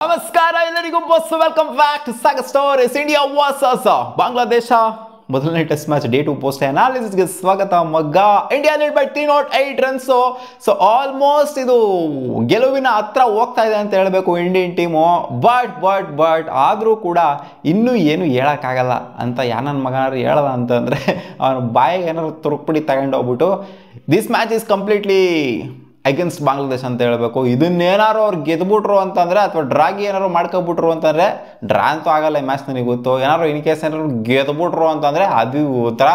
ನಮಸ್ಕಾರ ಎಲ್ಲರಿಗೂ ಬಸ್ welcome back to Sagar stories India versus Bangladesh ಮೊದಲನೇ ಟೆಸ್ಟ್ ಮ್ಯಾಚ್ ಡೇ 2 ಪೋಸ್ಟ್ ಅನಾಲಿಸಿಸ್ಗೆ ಸ್ವಾಗತ ಮಗ್ಗ. India lead by 308 runs. So almost ಇದು ಗೆಲುವಿನ ಹತ್ರ ಹೋಗ್ತಾ ಇದೆ ಅಂತ ಹೇಳಬೇಕು ಇಂಡಿಯನ್ ಟೀಮು. ಬಟ್ ಆದರೂ ಕೂಡ ಇನ್ನೂ ಏನು ಹೇಳೋಕ್ಕಾಗಲ್ಲ ಅಂತ ನನ್ನ ಮಗನಾರು ಹೇಳಲ್ಲ ಅಂತಂದರೆ ಅವನ ಬಾಯಿಗೆ ಏನಾದ್ರು ತುರುಕ್ಬಿಡಿ ತಗೊಂಡೋಗ್ಬಿಟ್ಟು this match is completely against Bangladesh ಅಂತ ಹೇಳಬೇಕು. ಇದನ್ನೇನಾರು ಅವ್ರು ಗೆದ್ಬಿಟ್ರು ಅಂತಂದರೆ ಅಥವಾ ಡ್ರಾಗಿ ಏನಾರು ಮಾಡ್ಕೊಬಿಟ್ರು ಅಂತಂದರೆ, ಡ್ರಾ ಅಂತೂ ಆಗಲ್ಲ ಈ ಮ್ಯಾಚ್ ನನಗೆ ಗೊತ್ತು. ಏನಾರು ಇನ್ ಕೇಸ್ ಏನಾರು ಗೆದ್ಬಿಟ್ರು ಅಂತಂದರೆ ಅದು ಒಂಥರ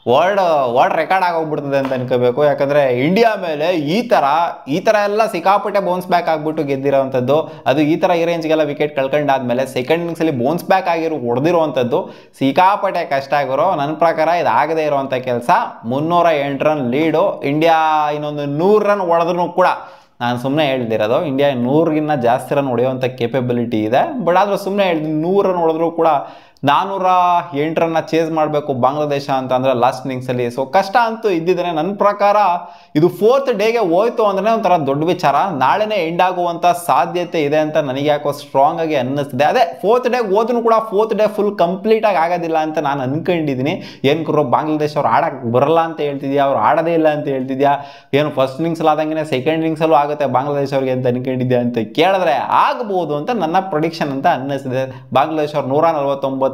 ವರ್ಲ್ಡ್ ರೆಕಾರ್ಡ್ ಆಗೋಗ್ಬಿಡ್ತದೆ ಅಂತ ಅನ್ಕೋಬೇಕು. ಯಾಕಂದರೆ ಇಂಡಿಯಾ ಮೇಲೆ ಈ ಥರ ಎಲ್ಲ ಸಿಕ್ಕಾಪಟ್ಟೆ ಬೌನ್ಸ್ ಬ್ಯಾಕ್ ಆಗಿಬಿಟ್ಟು ಗೆದ್ದಿರೋವಂಥದ್ದು, ಅದು ಈ ಥರ ಈ ರೇಂಜ್ಗೆಲ್ಲ ವಿಕೆಟ್ ಕಳ್ಕೊಂಡಾದ್ಮೇಲೆ ಸೆಕೆಂಡ್ ಇನ್ನಿಂಗ್ಸಲ್ಲಿ ಬೌನ್ಸ್ ಬ್ಯಾಕ್ ಹೊಡೆದಿರುವಂಥದ್ದು ಸಿಕ್ಕಾಪಟ್ಟೆ ಕಷ್ಟ ಆಗಿರೋ. ನನ್ನ ಪ್ರಕಾರ ಇದಾಗದೇ ಇರೋವಂಥ ಕೆಲಸ. 308 ರನ್ ಲೀಡು. ಇಂಡಿಯಾ ಇನ್ನೊಂದು 100 ರನ್ ಹೊಡೆದ್ರೂ ಕೂಡ, ನಾನು ಸುಮ್ಮನೆ ಹೇಳ್ದಿರೋದು, ಇಂಡಿಯಾ 100ಗಿನ್ನ ಜಾಸ್ತಿ ರನ್ ಹೊಡೆಯುವಂಥ ಕೇಪಬಿಲಿಟಿ ಇದೆ. ಬಟ್ ಆದರೂ ಸುಮ್ಮನೆ ಹೇಳ್ತೀನಿ, 100 ರನ್ ಹೊಡೆದ್ರೂ ಕೂಡ 408 ರನ್ನ ಚೇಸ್ ಮಾಡಬೇಕು ಬಾಂಗ್ಲಾದೇಶ ಅಂತ ಅಂದರೆ ಲಾಸ್ಟ್ ಇನ್ನಿಂಗ್ಸಲ್ಲಿ. ಸೊ ಕಷ್ಟ ಅಂತೂ ಇದ್ದಿದ್ರೆ ನನ್ನ ಪ್ರಕಾರ ಇದು 4th ಡೇಗೆ ಹೋಯ್ತು ಅಂದ್ರೆ ಒಂಥರ ದೊಡ್ಡ ವಿಚಾರ. ನಾಳೆನೇ ಎಂಡ್ ಆಗುವಂಥ ಸಾಧ್ಯತೆ ಇದೆ ಅಂತ ನನಗೆ ಯಾಕೋ ಸ್ಟ್ರಾಂಗ್ ಆಗಿ ಅನ್ನಿಸ್ತಿದೆ. ಅದೇ 4th ಡೇಗೆ ಹೋದ್ರೂ ಕೂಡ 4th ಡೇ ಫುಲ್ ಕಂಪ್ಲೀಟಾಗಿ ಆಗೋದಿಲ್ಲ ಅಂತ ನಾನು ಅನ್ಕೊಂಡಿದ್ದೀನಿ. ಏನು ಕುರೋ ಬಾಂಗ್ಲಾದೇಶ ಅವ್ರು ಆಡಕ್ಕೆ ಬರಲ್ಲ ಅಂತ ಹೇಳ್ತಿದ್ಯಾ, ಅವ್ರು ಆಡೋದೇ ಇಲ್ಲ ಅಂತ ಹೇಳ್ತಿದ್ಯಾ, ಏನು ಫಸ್ಟ್ ಇನ್ನಿಂಗ್ಸಲ್ಲಿ ಆದಂಗೆ ಸೆಕೆಂಡ್ ಇನ್ನಿಂಗ್ಸಲ್ಲೂ ಆಗುತ್ತೆ ಬಾಂಗ್ಲಾದೇಶ ಅವ್ರಿಗೆ ಅಂತ ಅನ್ಕೊಂಡಿದ್ಯಾ ಅಂತ ಕೇಳಿದ್ರೆ ಆಗ್ಬೋದು ಅಂತ ನನ್ನ ಪ್ರೊಡಿಕ್ಷನ್ ಅಂತ ಅನ್ನಿಸ್ತಿದೆ. ಬಾಂಗ್ಲಾದೇಶ ಅವ್ರು 149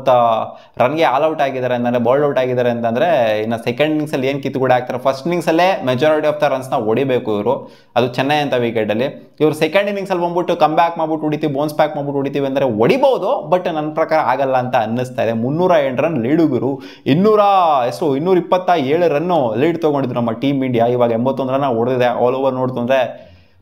ರನ್ಗೆ ಆಲ್ ಔಟ್ ಆಗಿದ್ದಾರೆ ಅಂತಂದರೆ, ಬೌಲ್ಡ್ ಔಟ್ ಆಗಿದ್ದಾರೆ ಅಂತಂದರೆ, ಇನ್ನು ಸೆಕೆಂಡ್ ಇನ್ನಿಂಗ್ಸಲ್ಲಿ ಏನು ಕಿತ್ತುಗೂಡೆ ಆಗ್ತಾರೆ, ಫಸ್ಟ್ ಇನ್ನಿಂಗ್ಸಲ್ಲೇ ಮೆಜಾರಿಟಿ ಆಫ್ ದ ರನ್ಸ್ನ ಹೊಡಿಬೇಕು ಇವರು. ಅದು ಚೆನ್ನೈ ಅಂತ ವಿಕೆಟಲ್ಲಿ. ಇವರು ಸೆಕೆಂಡ್ ಇನ್ನಿಂಗ್ಸಲ್ಲಿ ಬಂದ್ಬಿಟ್ಟು ಕಮ್ ಬ್ಯಾಕ್ ಮಾಡ್ಬಿಟ್ಟು ಹೊಡಿತೀವಿ, ಬೌನ್ಸ್ ಬ್ಯಾಕ್ ಮಾಡ್ಬಿಟ್ಟು ಹೊಡಿತೀವಿ ಅಂದರೆ ಹೊಡಿಬೋದು. ಬಟ್ ನನ್ನ ಪ್ರಕಾರ ಆಗಲ್ಲ ಅಂತ ಅನ್ನಿಸ್ತಾ ಇದೆ. 308 ರನ್ ಲೀಡುಗರು. 227 ರನ್ನು ಲೀಡ್ ತೊಗೊಂಡಿದ್ರು ನಮ್ಮ ಟೀಮ್ ಇಂಡಿಯಾ. ಇವಾಗ 81 ರನ್ ಹೊಡೆದಿದೆ. ಆಲ್ ಓವರ್ ನೋಡ್ತಂದ್ರೆ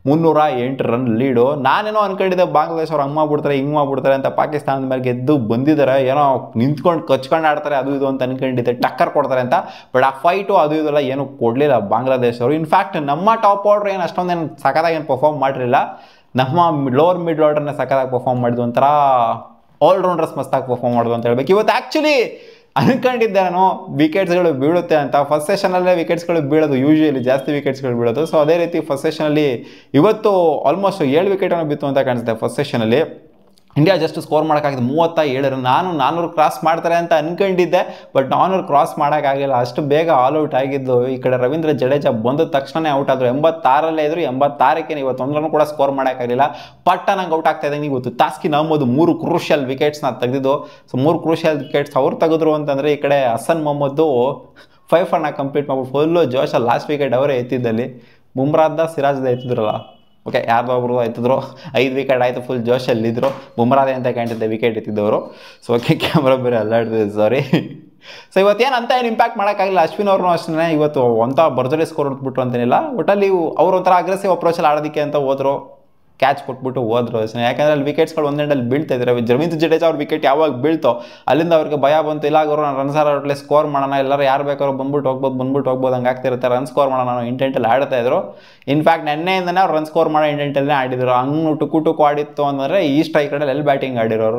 308 ರನ್ ಲೀಡು. ನಾನೇನೋ ಅನ್ಕೊಂಡಿದ್ದೆ ಬಾಂಗ್ಲಾದೇಶ ಅವ್ರು ಹಂಗೆ ಮಾಡ್ಬಿಡ್ತಾರೆ ಹಿಂಗೆ ಮಾಡ್ಬಿಡ್ತಾರೆ ಅಂತ. ಪಾಕಿಸ್ತಾನದ ಮೇಲೆ ಗೆದ್ದು ಬಂದಿದ್ದಾರೆ, ಏನೋ ನಿಂತ್ಕೊಂಡು ಕಚ್ಕೊಂಡು ಆಡ್ತಾರೆ ಅದು ಇದು ಅಂತ ಅನ್ಕೊಂಡಿದ್ದೆ, ಟಕ್ಕರ್ ಕೊಡ್ತಾರೆ ಅಂತ. ಬಟ್ ಆ ಫೈಟು ಅದು ಇದೆಲ್ಲ ಏನು ಕೊಡಲಿಲ್ಲ ಬಾಂಗ್ಲಾದೇಶ ಅವರು. ಇನ್ಫ್ಯಾಕ್ಟ್ ನಮ್ಮ ಟಾಪ್ ಆರ್ಡರ್ ಏನು ಅಷ್ಟೊಂದೇನು ಸಖತ್ತಾಗಿ ಏನು ಪರ್ಫಾರ್ಮ್ ಮಾಡಿರಲಿಲ್ಲ. ನಮ್ಮ ಲೋವರ್ ಮಿಡ್ ಆರ್ಡರ್ನ ಸಖತ್ತಾಗಿ ಪರ್ಫಾರ್ಮ್ ಮಾಡಿದ್ವು. ಒಂಥರ ಆಲ್ರೌಂಡರ್ಸ್ ಮಸ್ತಾಗಿ ಪರ್ಫಾರ್ಮ್ ಮಾಡೋದು ಅಂತ ಹೇಳ್ಬೇಕು. ಇವತ್ತು ಆ್ಯಕ್ಚುಲಿ ಅನ್ಕೊಂಡಿದ್ದೆ ನಾನು ವಿಕೆಟ್ಸ್ಗಳು ಬೀಳುತ್ತೆ ಅಂತ. ಫಸ್ಟ್ ಸೆಷನಲ್ಲೇ ವಿಕೆಟ್ಸ್ಗಳು ಬೀಳೋದು, ಯೂಶುವಲಿ ಜಾಸ್ತಿ ವಿಕೆಟ್ಸ್ಗಳು ಬೀಳೋದು. ಸೊ ಅದೇ ರೀತಿ ಫಸ್ಟ್ ಸೆಷನಲ್ಲಿ ಇವತ್ತು ಆಲ್ಮೋಸ್ಟ್ 7 ವಿಕೆಟನ್ನು ಬಿತ್ತು ಅಂತ ಕಾಣಿಸುತ್ತೆ ಫಸ್ಟ್ ಸೆಷನಲ್ಲಿ. ಇಂಡಿಯಾ ಜಸ್ಟ್ ಸ್ಕೋರ್ ಮಾಡೋಕ್ಕಾಗಿದೆ 37 ರನ್. ನಾನು 400 ಕ್ರಾಸ್ ಮಾಡ್ತಾರೆ ಅಂತ ಅನ್ಕೊಂಡಿದ್ದೆ, ಬಟ್ 400 ಕ್ರಾಸ್ ಮಾಡೋಕ್ಕಾಗಿಲ್ಲ. ಅಷ್ಟು ಬೇಗ ಆಲ್ ಔಟ್ ಆಗಿದ್ದು. ಈ ಕಡೆ ರವೀಂದ್ರ ಜಡೇಜಾ ಬಂದ ತಕ್ಷಣ ಔಟ್ ಆದರು. 86ರಲ್ಲೇ ಇದ್ರು. 86ಕ್ಕೆ ಇವತ್ತು 1 ರನ್ ಕೂಡ ಸ್ಕೋರ್ ಮಾಡೋಕ್ಕಾಗಲಿಲ್ಲ. ನಂಗೆ ಔಟ್ ಆಗ್ತಾ ಇದೆ. ಇವತ್ತು ತಾಸ್ಕಿನ್ ಅಹ್ಮದ್ 3 ಕ್ರೂಷಿಯಲ್ ವಿಕೆಟ್ಸ್ನ ತೆಗೆದಿದ್ದು. ಸೊ 3 ಕ್ರೂಷಿಯಲ್ ವಿಕೆಟ್ಸ್ ಅವ್ರು ತೆಗೆದ್ರು ಅಂತಂದರೆ, ಈ ಕಡೆ ಹಸನ್ ಮೊಹಮ್ಮದ್ದು 5 ರನ್ನ ಕಂಪ್ಲೀಟ್ ಮಾಡ್ಬಿಟ್ಟು ಫುಲ್ಲು ಜೋಶಲ್ಲಿ ಲಾಸ್ಟ್ ವಿಕೆಟ್ ಅವರೇ ಎತ್ತಿದ್ದಲ್ಲಿ. ಬುಮ್ರಾದ ಸಿರಾಜ್ದ ಎತ್ತಿದ್ರಲ್ಲ, ಓಕೆ ಯಾರ್ದೋ ಒಬ್ರು ಎತ್ತಿದ್ರು. 5 ವಿಕೆಟ್ ಆಯಿತು, ಫುಲ್ ಜೋಶಲ್ಲಿದ್ದರು. ಬುಮ್ರಾದೆ ಅಂತ ಕಾಣ್ತಿದ್ದೆ ವಿಕೆಟ್ ಎತ್ತಿದ್ದವರು. ಸೊ ಓಕೆ, ಕ್ಯಾಮ್ರಾ ಬೇರೆ ಅಲ್ಲಾಡ್ತಿದೆ, ಸಾರಿ. ಸೊ ಇವತ್ತೇನು ಅಂತ ಏನು ಇಂಪ್ಯಾಕ್ಟ್ ಮಾಡೋಕ್ಕಾಗಿಲ್ಲ. ಅಶ್ವಿನ್ ಅವ್ರನ್ನೂ ಅಷ್ಟೇ ಇವತ್ತು ಒಂಥ ಭರ್ಜರಿ ಸ್ಕೋರ್ ಹೊಡ್ಬಿಟ್ರು ಅಂತೇನಿಲ್ಲ. ಒಟ್ಟಲ್ಲಿ ಅವ್ರು ಒಂಥರ ಅಗ್ರೆಸಿವ್ ಅಪ್ರೋಚಲ್ಲಿ ಆಡೋದಕ್ಕೆ ಅಂತ ಹೋದ್ರು, ಕ್ಯಾಚ್ ಕೊಟ್ಬಿಟ್ಟು ಹೋದ್ರು ಅಷ್ಟೇ. ಯಾಕಂದರೆ ಅಲ್ಲಿ ವಿಕೆಟ್ಸ್ಗಳು ಒಂದೆಂಡಲ್ಲಿ ಬೀಳ್ತಾ ಇದ್ದಾರೆ. ರವೀಂದ್ರ ಜಡೇಜಾ ಅವ್ರ ವಿಕೆಟ್ ಯಾವಾಗ ಬೀಳ್ತೋ ಅಲ್ಲಿಂದ ಅವ್ರಿಗೆ ಭಯ ಬಂತು, ಇಲ್ಲ ಅವರು ನಾನು ರನ್ಸಾರ ಒಟ್ಲೆ ಸ್ಕೋರ್ ಮಾಡೋಣ, ಎಲ್ಲರೂ ಯಾರು ಬೇಕಾದ್ರೂ ಬಂದ್ಬಿಟ್ಟು ಹೋಗ್ಬೋದು ಹಂಗೆ ಆಗ್ತಿರುತ್ತೆ, ರನ್ ಸ್ಕೋರ್ ಮಾಡೋಣ ಅನ್ನೋ ಇಂಟೆಂಟಲ್ಲಿ ಆಡ್ತಾ ಇದ್ರು. ಇನ್ಫ್ಯಾಕ್ಟ್ ನೆನ್ನೆಯಿಂದನೇ ಅವ್ರು ರನ್ ಸ್ಕೋರ್ ಮಾಡೋ ಇಂಟೆಂಟಲ್ಲೇ ಆಡಿದ್ರು. ಹಂಗೆ ಟುಕು ಆಡಿತ್ತು ಅಂದರೆ ಈ ಸ್ಟ್ರೈಕರಲ್ಲಿ ಎಲ್ಲಿ ಬ್ಯಾಟಿಂಗ್ ಆಡಿರೋರು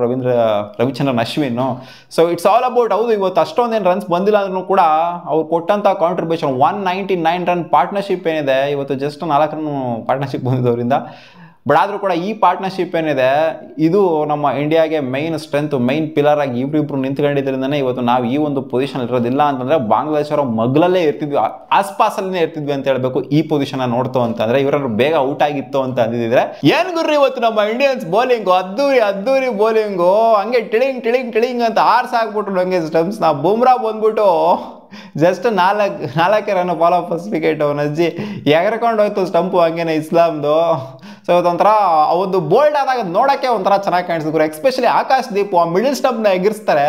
Ravichandran Ashwin. So it's all about. ಹೌದು ಇವತ್ತು ಅಷ್ಟೊಂದೇನು ರನ್ಸ್ ಬಂದಿಲ್ಲ ಅಂದ್ರೂ ಕೂಡ ಅವ್ರು ಕೊಟ್ಟಂಥ ಕಾಂಟ್ರಿಬ್ಯೂಷನ್ 199 ರನ್ ಪಾರ್ಟ್ನರ್ಶಿಪ್ ಏನಿದೆ, ಇವತ್ತು ಜಸ್ಟ್ 4 ರನ್ ಪಾರ್ಟ್ನರ್ಶಿಪ್ ಬಂದಿದ್ದವರಿಂದ. ಬಟ್ ಆದರೂ ಕೂಡ ಈ ಪಾರ್ಟ್ನರ್ಶಿಪ್ ಏನಿದೆ ಇದು ನಮ್ಮ ಇಂಡಿಯಾಗೆ ಮೈನ್ ಸ್ಟ್ರೆಂತ್, ಮೈನ್ ಪಿಲ್ಲರ್ ಆಗಿ ಇಬ್ಬರಿಬ್ರು ನಿಂತ್ಕೊಂಡಿದ್ದರಿಂದನೇ ಇವತ್ತು ನಾವು ಈ ಒಂದು ಪೊಸಿಷನ್ ಇರೋದಿಲ್ಲ ಅಂತಂದರೆ ಬಾಂಗ್ಲಾದೇಶ ಅವರ ಮಗ್ಲಲ್ಲೇ ಇರ್ತಿದ್ವಿ, ಆಸ್ಪಾಸಲ್ಲೇ ಇರ್ತಿದ್ವಿ ಅಂತ ಹೇಳಬೇಕು. ಈ ಪೊಸಿಷನ್ ನೋಡ್ತು ಅಂತಂದರೆ ಇವರನ್ನು ಬೇಗ ಔಟ್ ಆಗಿತ್ತು ಅಂತ ಅಂದಿದ್ರೆ ಏನು ಗುರ್ರಿ ಇವತ್ತು ನಮ್ಮ ಇಂಡಿಯನ್ಸ್ ಬೌಲಿಂಗು ಅದ್ದೂರಿ ಬೌಲಿಂಗು. ಹಂಗೆ ಟಿಳಿಂಗ್ ಅಂತ ಆರ್ಸಾಕ್ಬಿಟ್ರು ಹಂಗೆ ಸ್ಟಂಪ್ಸ್ನ. ಬುಮ್ರಾ ಬಂದ್ಬಿಟ್ಟು just 4 run follow first wicket. ನಜ್ಜಿ ಎಗರ್ಕೊಂಡು ಹೋಯ್ತು ಸ್ಟಂಪು ಹಂಗೇನೆ ಇಸ್ಲಾಮ್ದು. ಸೊ ಅದೊಂಥರ ಒಂದು ಬೋಲ್ಡ್ ಆದಾಗ ನೋಡೋಕ್ಕೆ ಒಂಥರ ಚೆನ್ನಾಗಿ ಕಾಣಿಸಿದ್ರು. ಎಸ್ಪೆಷಲಿ ಆಕಾಶ್ ದೀಪ್ ಆ ಮಿಡಲ್ ಸ್ಟಂಪ್ನ ಎಗಿರಿಸ್ತಾರೆ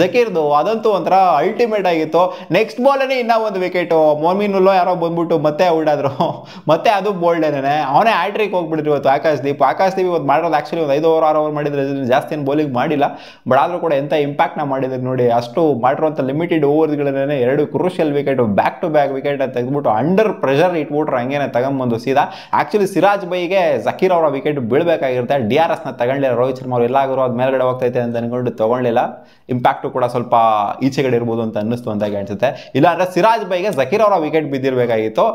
ಜಕೀರ್ದು, ಅದಂತೂ ಒಂಥರ ಅಲ್ಟಿಮೇಟ್ ಆಗಿತ್ತು. ನೆಕ್ಸ್ಟ್ ಬಾಲಲ್ಲಿ ಇನ್ನೂ ಒಂದು ವಿಕೆಟು, ಮೊಮಿನುಲ್ಲೋ ಯಾರೋ ಬಂದ್ಬಿಟ್ಟು ಮತ್ತೆ ಔಟ್ ಆದರು. ಮತ್ತೆ ಅದು ಬೋಲ್ಡೇನೆ, ಅವನೇ ಹ್ಯಾಟ್ರಿಕ್ ಹೋಗ್ಬಿಟ್ಟಿದ್ರು ಇವತ್ತು ಆಕಾಶ್ ದೀಪ್ ಇವತ್ತು ಮಾಡಿರೋದು ಆ್ಯಕ್ಚುಲಿ ಒಂದು 5 ಓವರ್ 6 ಓವರ್ ಮಾಡಿದ್ರೆ ಜಾಸ್ತಿ ಏನು ಬೌಲಿಂಗ್ ಮಾಡಿಲ್ಲ. ಬಟ್ ಆದರೂ ಕೂಡ ಎಂಥ ಇಂಪ್ಯಾಕ್ಟ್ನ ಮಾಡಿದ್ರು ನೋಡಿ. ಅಷ್ಟು ಮಾಡಿರುವಂಥ ಲಿಮಿಟೆಡ್ ಓವರ್ಗಳನ್ನೇ 2 crucial wicket back to back wicket ತೆಗೆದ್ಬಿಟ್ಟು ಅಂಡರ್ ಪ್ರೆಷರ್ ಇಟ್ಬಿಟ್ರು ಹಂಗೇನೆ ತಗೊಂಬಂದು ಸೀದಾ. ಆ್ಯಕ್ಚುಲಿ ಸಿರಾಜ್ ಬೈಗೆ ಜಕೀರ್ ಅವರ ವಿಕೆಟ್ ಬೀಳಬೇಕಾಗಿರುತ್ತೆ. DRSನ ತಗೊಂಡಿಲ್ಲ ರೋಹಿತ್ ಶರ್ಮಾ ಅವರು. ಎಲ್ಲಾದರೂ ಅದು ಮೇಲ್ಗಡೆ ಹೋಗ್ತೈತೆ ಅಂತ ಅನ್ಕೊಂಡು ತೊಗೊಳ್ಳಿಲ್ಲ. ಇಂಪ್ಯಾಕ್ಟು ಕೂಡ ಸ್ವಲ್ಪ ಈಚೆಗಡೆ ಇರ್ಬೋದು ಅಂತ ಅನ್ನಿಸ್ತು ಅಂತ ಕಾಣಿಸುತ್ತೆ. ಇಲ್ಲ ಅಂದರೆ ಸಿರಾಜ್ ಬೈಗೆ ಜಕೀರ್ ಅವರ ವಿಕೆಟ್ ಬಿದ್ದಿರಬೇಕಾಗಿತ್ತು.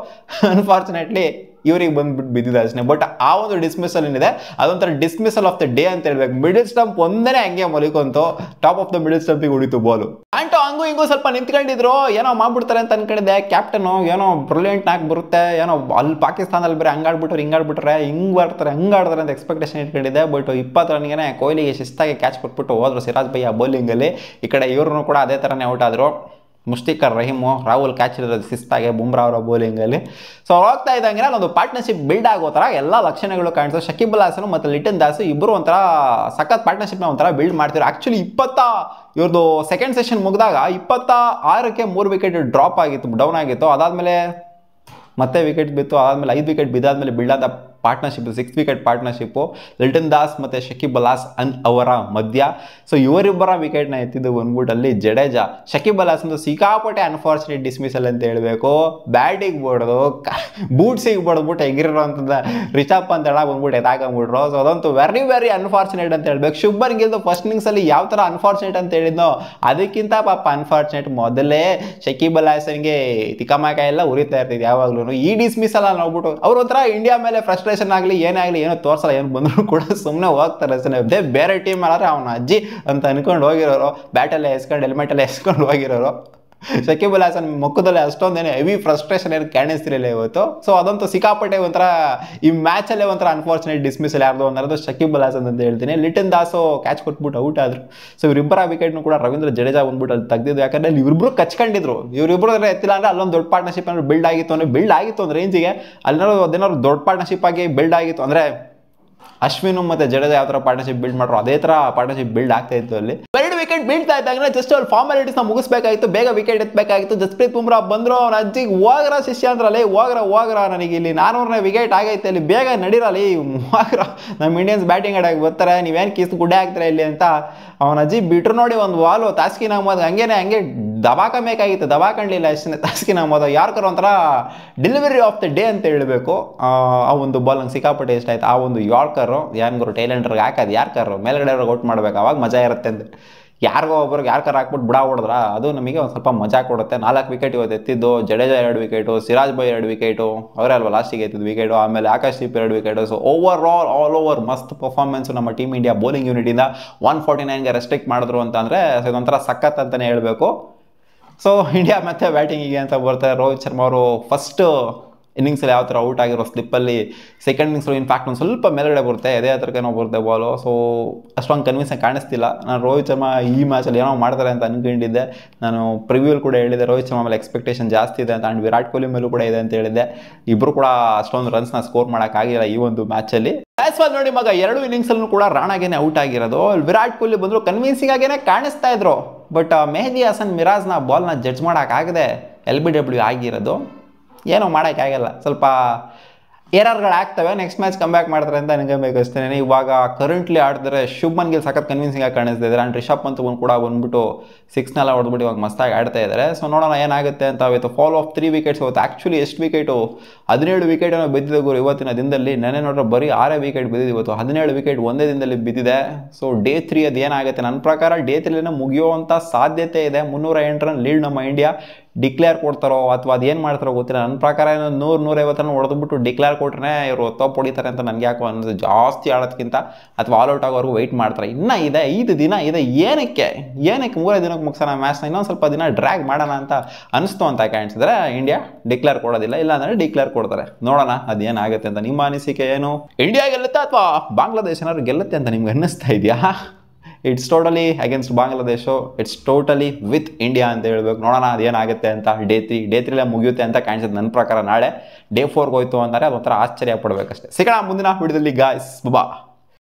ಅನ್ಫಾರ್ಚುನೇಟ್ಲಿ ಇವರಿಗೆ ಬಂದ್ಬಿಟ್ಟು ಬಿದ್ದಿದೆ ಅಷ್ಟೇ. ಬಟ್ ಆ ಒಂದು ಡಿಸ್ಮಿಸಲ್ ಏನಿದೆ ಅದೊಂಥರ ಡಿಸ್ಮಿಸಲ್ ಆಫ್ ದ ಡೇ ಅಂತ ಹೇಳ್ಬೇಕು. ಮಿಡಲ್ ಸ್ಟಂಪ್ ಒಂದೇ ಹಂಗೆ ಮಲಿಕೊಂತು, ಟಾಪ್ ಆಫ್ ದ ಮಿಡಲ್ ಸ್ಟಂಪಿಗೆ ಹೊಡಿತು ಬಾಲು. ಆಂಟೋ ಹಂಗೂ ಹಿಂಗೂ ಸ್ವಲ್ಪ ನಿಂತ್ಕೊಂಡಿದ್ರು, ಏನೋ ಮಾಡ್ಬಿಡ್ತಾರೆ ಅಂತ ಅನ್ಕೊಂಡಿದ್ದೆ. ಕ್ಯಾಪ್ಟನ್ ಏನೋ ಬ್ರಿಲಿಯಂಟ್ ನಾಕ್ ಬರುತ್ತೆ, ಏನೋ ಅಲ್ಲಿ ಪಾಕಿಸ್ತಾನದಲ್ಲಿ ಬರೀ ಹಂಗಾಡ್ಬಿಟ್ರೆ ಹಿಂಗ್ ಬರ್ತಾರೆ ಹಂಗಾಡ್ತಾರೆ ಅಂತ ಎಕ್ಸ್ಪೆಕ್ಟೇಷನ್ ಇಟ್ಕೊಂಡಿದ್ದೆ. ಬಟ್ 20 ರನ್ಗೆ ಕೊಹ್ಲಿಗೆ ಶಿಸ್ತಾಗಿ ಕ್ಯಾಚ್ ಕೊಟ್ಬಿಟ್ಟು ಹೋದ್ರು ಸಿರಾಜ್ ಭಯ್ಯ ಬೌಲಿಂಗಲ್ಲಿ. ಈ ಕಡೆ ಇವ್ರನ್ನು ಕೂಡ ಅದೇ ಥರನೇ ಔಟ್ ಆದರು. ಮುಷ್ತಿಕರ್ ರಹೀಮು, ರಾಹುಲ್ ಕ್ಯಾಚ್ ಇರೋದು ಶಿಸ್ತಾಗೆ ಬುಮ್ರಾ ಅವರ ಬೌಲಿಂಗಲ್ಲಿ. ಸೊ ಹೋಗ್ತಾ ಇದ್ದಂಗೆ ಒಂದು ಪಾರ್ಟ್ನರ್ಶಿಪ್ ಬಿಲ್ಡ್ ಆಗೋ ಥರ ಎಲ್ಲ ಲಕ್ಷಣಗಳು ಕಾಣಿಸ್ತವೆ. ಶಕೀಬ್ ಅಲ್ ಹಾಸನ್ ಮತ್ತು ಲಿಟನ್ ದಾಸ್ ಇಬ್ಬರು ಒಂಥರ ಸಖತ್ ಪಾರ್ಟ್ನರ್ಶಿಪ್ನ ಒಂಥರ ಬಿಲ್ಡ್ ಮಾಡ್ತಿದ್ರು. ಆ್ಯಕ್ಚುಲಿ ಇವ್ರದ್ದು ಸೆಕೆಂಡ್ ಸೆಷನ್ ಮುಗಿದಾಗ 26ಕ್ಕೆ 3 ವಿಕೆಟ್ ಡ್ರಾಪ್ ಆಗಿತ್ತು, ಡೌನ್ ಆಗಿತ್ತು. ಅದಾದಮೇಲೆ ಮತ್ತೆ ವಿಕೆಟ್ ಬಿತ್ತು, ಅದಾದಮೇಲೆ 5 ವಿಕೆಟ್ ಬಿದ್ದಾದ್ಮೇಲೆ ಬಿಲ್ಡಾದ partnership 6 wicket partnership Liton Das ಮತ್ತು ಶಕೀಬ್ ಅಲ್ ಹಾಸನ್ ಅವರ ಮಧ್ಯ. ಸೊ ಇವರಿಬ್ಬರ ವಿಕೆಟ್ನ ಎತ್ತಿದ್ದು ಬಂದ್ಬಿಟ್ಟು ಅಲ್ಲಿ ಜಡೇಜಾ. ಶಕೀಬ್ ಅಲ್ ಹಾಸನ್ ಸಿಕ್ಕಾಪಟ್ಟೆ ಅನ್ಫಾರ್ಚುನೇಟ್ ಡಿಸ್ಮಿಸಲ್ ಅಂತ ಹೇಳಬೇಕು. ಬ್ಯಾಟಿಗೆ ಬಡ್ದು ಬೂಟ್ಸಿಗೆ ಬಡ್ದ್ಬಿಟ್ಟು ಎಗಿರೋಂಥದ್ದು ರಿಷಬ್ ಪಂತ್ ಬಂದ್ಬಿಟ್ಟು ಎತ್ತಾಕೊಂಡ್ಬಿಟ್ರು. ಸೊ ಅದಂತೂ ವೆರಿ ವೆರಿ ಅನ್ಫಾರ್ಚುನೇಟ್ ಅಂತ ಹೇಳ್ಬೇಕು. ಶುಭ್ಮನ್ ಗಿಲ್ ಫಸ್ಟ್ ಇನ್ನಿಂಗ್ಸಲ್ಲಿ ಯಾವ ಥರ ಅನ್ಫಾರ್ಚುನೇಟ್ ಅಂತ ಹೇಳಿದ್ನೋ ಅದಕ್ಕಿಂತ ಪಾಪ ಅನ್ಫಾರ್ಚುನೇಟ್. ಮೊದಲೇ ಶಕೀಬ್ ಅಲ್ ಹಾಸನ್ಗೆ ತಿಕ್ಕಮಕಾಯಿ ಎಲ್ಲ ಉರಿತಾ ಇರ್ತಿದ್ದು ಯಾವಾಗಲೂ. ಈ ಡಿಸ್ಮಿಸಲ್ ನೋಡ್ಬಿಟ್ಟು ಅವ್ರ ಒಂಥರ ಇಂಡಿಯಾ ಮೇಲೆ ಫ್ರಸ್ಟ್ರೇಷನ್ ಆಗಲಿ ಏನೇ ಆಗಲಿ ಏನೋ ತೋರ್ಸಲ್ಲ, ಏನು ಬಂದರೂ ಕೂಡ ಸುಮ್ಮನೆ ಹೋಗ್ತಾರೆ ಅಷ್ಟೇ. ಬೇರೆ ಟೀಮ್ ಅಲ್ಲಾದ್ರೆ ಅವನ ಅಜ್ಜಿ ಅಂತ ಅನ್ಕೊಂಡು ಹೋಗಿರೋರು, ಬ್ಯಾಟಲ್ಲೇ ಎಸ್ಕೊಂಡು ಹೆಲ್ಮೆಟಲ್ಲೇ ಎಸ್ಕೊಂಡು ಹೋಗಿರೋರು. ಶಕೀಬ್ ಅಲ್ ಹಾಸನ್ ಮುಖದಲ್ಲಿ ಅಷ್ಟೊಂದೇನೆ ಹೆವಿ ಫ್ರಸ್ಟ್ರೇಷನ್ ಏನು ಕಾಣಿಸ್ತಿರಲಿಲ್ಲ ಇವತ್ತು. ಸೊ ಅದಂತೂ ಸಿಕ್ಕಾಪಟ್ಟೆ ಒಂಥರ ಈ ಮ್ಯಾಚಲ್ಲೇ ಒಂಥರ ಅನ್ಫಾರ್ಚುನೇಟ್ ಡಿಸ್ಮಿಸಲ್ ಯಾರ್ದು ಅನ್ನೋದು ಶಕೀಬ್ ಅಲ್ ಹಾಸನ್ ಅಂತ ಹೇಳ್ತೀನಿ. ಲಿಟನ್ ದಾಸು ಕ್ಯಾಚ್ ಕೊಟ್ಬಿಟ್ಟು ಔಟ್ ಆದರು. ಸೊ ಇವರಿಬ್ಬರ ವಿಕೆಟ್ನು ಕೂಡ ರವೀಂದ್ರ ಜಡೇಜಾ ಬಂದ್ಬಿಟ್ಟು ಅಲ್ಲಿ ತೆಗೆದಿದ್ದು. ಯಾಕಂದರೆ ಅಲ್ಲಿ ಇವರಿಬ್ರು ಕಚ್ಕೊಂಡಿದ್ರು. ಇವರಿಬ್ಬರು ಎತ್ತಿಲ್ಲ ಅಂದರೆ ಅಲ್ಲೊಂದು ದೊಡ್ಡ ಪಾರ್ಟ್ನರ್ಶಿಪ್ ಏನಾದ್ರು ಬಿಲ್ಡ್ ಆಗಿತ್ತು ಒಂದು ರೇಂಜಿಗೆ. ಅದೇನಾದ್ರು ದೊಡ್ಡ ಪಾರ್ಟ್ನರ್ಶಿಪ್ ಆಗಿ ಬಿಲ್ಡ್ ಆಗಿತ್ತು ಅಂದರೆ ಅಶ್ವಿನ್ ಮತ್ತು ಜಡೇಜಾ ಯಾವ ಥರ ಪಾರ್ಟ್ನರ್ಶಿಪ್ ಬಿಲ್ಡ್ ಮಾಡ್ರು ಅದೇ ಥರ ಪಾರ್ಟ್ನರ್ಶಿಪ್ ಬಿಲ್ಡ್ ಆಗ್ತಾ ಇತ್ತು ಅಲ್ಲಿ. 2 ವಿಕೆಟ್ ಬೀಳ್ತಾ ಇದ್ದಾಗ ಜಸ್ಟ್ ಅವ್ರು ಫಾರ್ಮಾಲಿಟೀಸ್ನ ಮುಗಿಸ್ಬೇಕಾಗಿತ್ತು, ಬೇಗ ವಿಕೆಟ್ ಎತ್ತಬೇಕಾಗಿತ್ತು. ಜಸ್ಪ್ರೀತ್ ಬುಮ್ರಾ ಬಂದರು, ಅವನ ಅಜ್ಜಿಗೆ ಹೋಗ್ರ ಶಿಷ್ಯ ಅಂದ್ರಲ್ಲಿ, ಹೋಗ್ರ ನನಗೆ ಇಲ್ಲಿ 400ನೇ ವಿಕೆಟ್ ಆಗೈತೆ, ಅಲ್ಲಿ ಬೇಗ ನಡೀರಲಿ ಹೋಗ್ರ, ನಮ್ಮ ಇಂಡಿಯನ್ಸ್ ಬ್ಯಾಟಿಂಗ್ ಆಡೋಕೆ ಬರ್ತಾರೆ, ನೀವೇನು ಕಿಸ್ ಗುಡ್ಡೆ ಹಾಕ್ತಾರೆ ಇಲ್ಲಿ ಅಂತ ಅವನ ಅಜ್ಜಿ ಬಿಟ್ರು. ನೋಡಿ ಒಂದು ವಾಲು ತಾಸ್ಕಿನ್ ಅಹ್ಮದ್ ಹಂಗೆ ದಬಾಕಬೇಕಾಗಿತ್ತು, ದಬಾಕಂಡ್ಲಿಲ್ಲ ಅಷ್ಟೇ ತಾಸ್ಕಿನ್ ಅಹ್ಮದ್. ಯಾರ್ಕರ್ ಒಂಥರ ಡೆಲಿವರಿ ಆಫ್ ದ ಡೇ ಅಂತ ಹೇಳಬೇಕು. ಆ ಒಂದು ಬಾಲ್ ನಂಗೆ ಸಿಕ್ಕಾಪಟ್ಟೆ ಇಷ್ಟ ಆಯ್ತು. ಆ ಒಂದು ಯಾರ್ಕರು ಯಾನ್ಗರು ಟೈಲೆಂಡ್ರಿಗೆ ಹಾಕೋದು ಯಾರ್ಕರು ಮೇಲ್ಗಡೆ ಅವ್ರಿಗೆ ಔಟ್ ಮಾಡಬೇಕು, ಅವಾಗ ಮಜಾ ಇರುತ್ತೆ ಅಂತ. ಯಾರಿಗೋ ಒಬ್ರಿಗೆ ಯಾರ್ಕರ್ ಹಾಕ್ಬಿಟ್ಟು ಬಿಡ ಹೊಡೆದ್ರ ಅದು ನಮಗೆ ಒಂದು ಸ್ವಲ್ಪ ಮಜಾ ಕೊಡುತ್ತೆ. 4 ವಿಕೆಟ್ ಇವತ್ತು ಎತ್ತಿದ್ದು. ಜಡೇಜಾ 2 ವಿಕೆಟು, ಸಿರಾಜ್ ಭಾಯ್ 2 ವಿಕೆಟು, ಅವರೇ ಅಲ್ವಾ ಲಾಸ್ಟಿಗೆ ಎತ್ತಿದ್ದು ವಿಕೆಟು. ಆಮೇಲೆ Akash Deep 2 wicket. So all over ಮಸ್ತ್ ಪರ್ಫಾರ್ಮೆನ್ಸ್ ನಮ್ಮ ಟೀಮ್ ಇಂಡಿಯಾ ಬೌಲಿಂಗ್ ಯೂನಿಟಿಂದ. 149ಗೆ ರೆಸ್ಟ್ರಿಕ್ಟ್ ಮಾಡಿದ್ರು ಅಂತಂದರೆ ಇದೊಂಥರ ಸಖತ್ ಅಂತಲೇ ಹೇಳಬೇಕು. ಸೊ ಇಂಡಿಯಾ ಮತ್ತೆ ಬ್ಯಾಟಿಂಗಿಗೆ ಅಂತ ಬರ್ತಾರೆ. ರೋಹಿತ್ ಶರ್ಮಾ ಅವರು ಫಸ್ಟ್ ಇನ್ನಿಂಗ್ಸಲ್ಲಿ ಯಾವ ಥರ ಔಟ್ ಆಗಿರೋ ಸ್ಲಿಪ್ಪಲ್ಲಿ ಸೆಕೆಂಡ್ ಇನ್ನಿಂಗ್ಸಲ್ಲಿ ಇನ್ಫ್ಯಾಕ್ಟ್ ಒಂದು ಸ್ವಲ್ಪ ಮೇಲ್ಗಡೆ ಬರುತ್ತೆ, ಎದೆ ಹತ್ರಕ್ಕೇನೋ ಬರುತ್ತೆ ಬಾಲು. ಸೊ ಅಷ್ಟೊಂದು ಕನ್ವಿನ್ಸಾಗಿ ಕಾಣಿಸ್ತಿಲ್ಲ. ನಾನು ರೋಹಿತ್ ಶರ್ಮಾ ಈ ಮ್ಯಾಚಲ್ಲಿ ಏನೋ ಮಾಡ್ತಾರೆ ಅಂತ ಅನ್ಕೊಂಡಿದ್ದೆ. ನಾನು ಪ್ರಿವ್ಯೂಲ್ ಕೂಡ ಹೇಳಿದ್ದೆ ರೋಹಿತ್ ಶರ್ಮಾ ಮೇಲೆ ಎಕ್ಸ್ಪೆಕ್ಟೇಷನ್ ಜಾಸ್ತಿ ಇದೆ ಅಂತ. ಆ್ಯಂಡ್ ವಿರಾಟ್ ಕೊಹ್ಲಿ ಮೇಲೂ ಕೂಡ ಇದೆ ಅಂತ ಹೇಳಿದ್ದೆ. ಇಬ್ಬರು ಕೂಡ ಅಷ್ಟೊಂದು ರನ್ಸ್ನ ಸ್ಕೋರ್ ಮಾಡೋಕ್ಕಾಗಿಲ್ಲ ಈ ಒಂದು ಮ್ಯಾಚಲ್ಲಿ. ನೋಡಿ ಮಗ 2 ಇನ್ನಿಂಗ್ಸಲ್ಲೂ ಕೂಡ ರಾಣಾಗೇನೆ ಔಟ್ ಆಗಿರೋದು. ವಿರಾಟ್ ಕೊಹ್ಲಿ ಬಂದರು ಕನ್ವಿನ್ಸಿಂಗ್ ಆಗೇನೆ ಕಾಣಿಸ್ತಾ ಇದ್ರು. ಬಟ್ ಮೆಹದಿ ಹಸನ್ ಮಿರಾಜ್ನ ಬಾಲ್ನ ಜಡ್ಜ್ ಮಾಡೋಕ್ಕಾಗದೆ LBW ಆಗಿರೋದು. ಏನೋ ಮಾಡೋಕ್ಕಾಗಲ್ಲ, ಸ್ವಲ್ಪ ಎರರ್ಗಳಾಗ್ತವೆ. ನೆಕ್ಸ್ಟ್ ಮ್ಯಾಚ್ ಕಮ್ ಬ್ಯಾಕ್ ಮಾಡ್ತಾರೆ ಅಂತ ಅನ್ಕೋಬೇಕು ಅಷ್ಟೇ. ಇವಾಗ ಕರೆಂಟ್ಲಿ ಆಡಿದ್ರೆ ಶುಭ್ಮನ್ ಗಿಲ್ ಸಖತ್ ಕನ್ವಿನ್ಸಿಂಗ್ ಆಗಿ ಕಾಣಿಸ್ತಾ ಇದ್ದಾರೆ. ಆ್ಯಂಡ್ ರಿಷಬ್ ಪಂತ್ ಕೂಡ ಬಂದ್ಬಿಟ್ಟು 6ನೆಲ್ಲ ಹೊಡೆದ್ಬಿಟ್ಟು ಇವಾಗ ಮಸ್ತಾಗಿ ಆಡ್ತಾ ಇದ್ದಾರೆ. ಸೊ ನೋಡೋಣ ಏನಾಗುತ್ತೆ ಅಂತ. ಇವತ್ತು ಫಾಲ್ ಆಫ್ 3 ವಿಕೆಟ್ಸ್. ಇವತ್ತು ಆ್ಯಕ್ಚುಲಿ ಎಷ್ಟು ವಿಕೆಟು 17 ವಿಕೆಟನ್ನು ಬಿದ್ದಿದೆ ಗುರು ಇವತ್ತಿನ ದಿನದಲ್ಲಿ. ನೆನೆ ನೋಡ್ರೆ ಬರೀ 6 ವಿಕೆಟ್ ಬಿದ್ದಿದೆ. ಇವತ್ತು 17 ವಿಕೆಟ್ ಒಂದೇ ದಿನದಲ್ಲಿ ಬಿದ್ದಿದೆ. ಸೊ ಡೇ 3 ಅದು ಏನಾಗುತ್ತೆ ನನ್ನ ಪ್ರಕಾರ ಡೇ 3 ಮುಗಿಯುವಂಥ ಸಾಧ್ಯತೆ ಇದೆ. 308 ರನ್ ಲೀಡ್ ನಮ್ಮ ಇಂಡಿಯಾ. ಡಿಕ್ಲೇರ್ ಕೊಡ್ತಾರೋ ಅಥವಾ ಅದೇನು ಮಾಡ್ತಾರೋ ಗೊತ್ತಿಲ್ಲ. ನನ್ನ ಪ್ರಕಾರ 100-150 ರನ್ ಹೊಡೆದ್ಬಿಟ್ಟು ಡಿಕ್ಲೇರ್ ಕೊಟ್ರೆ ಇವರು ತಪ್ಪು ಹೊಡಿತಾರೆ ಅಂತ ನನಗೆ ಯಾಕೋ ಅನ್ನೋದು. ಜಾಸ್ತಿ ಆಡೋದಕ್ಕಿಂತ ಅಥವಾ ಆಲ್ ಔಟ್ ಆಗೋವರೆಗೂ ವೆಯ್ಟ್ ಮಾಡ್ತಾರೆ. ಇನ್ನೂ ಇದೆ 5 ದಿನ ಇದೆ. ಏನಕ್ಕೆ 3 ದಿನಕ್ಕೆ ಮುಗಿಸೋಣ ಮ್ಯಾಚ್ನ, ಇನ್ನೊಂದು ಸ್ವಲ್ಪ ದಿನ ಡ್ರ್ಯಾಗ್ ಮಾಡೋಣ ಅಂತ ಅನಿಸ್ತು ಅಂತ ಕಾಣಿಸಿದ್ರೆ ಇಂಡಿಯಾ ಡಿಕ್ಲೇರ್ ಕೊಡೋದಿಲ್ಲ. ಇಲ್ಲಾಂದರೆ ಡಿಕ್ಲೇರ್ ಕೊಡ್ತಾರೆ. ನೋಡೋಣ ಅದೇನಾಗುತ್ತೆ ಅಂತ. ನಿಮ್ಮ ಅನಿಸಿಕೆ ಏನು? ಇಂಡಿಯಾ ಗೆಲ್ಲುತ್ತೆ ಅಥವಾ ಬಾಂಗ್ಲಾದೇಶ ಏನಾದ್ರು ಗೆಲ್ಲುತ್ತೆ ಅಂತ ನಿಮ್ಗೆ ಅನ್ನಿಸ್ತಾ ಇದೆಯಾ? It's totally against Bangladesh, it's totally with India ಅಂತ ಹೇಳ್ಬೇಕು. ನೋಡೋಣ ಅದೇನಾಗುತ್ತೆ ಅಂತ. ಡೇ 3 ಮುಗಿಯುತ್ತೆ ಅಂತ ಕಾಣಿಸುತ್ತೆ ನನ್ನ ಪ್ರಕಾರ. ನಾಳೆ ಡೇ 4 ಹೋಯ್ತು ಅಂದರೆ ಅದೊಂಥರ ಆಶ್ಚರ್ಯ ಪಡಬೇಕಷ್ಟೇ. ಸಿಗೋಣ ಮುಂದಿನ ವಿಡಿಯೋದಲ್ಲಿ ಗಾಯ್ಸ್. ಬಾ.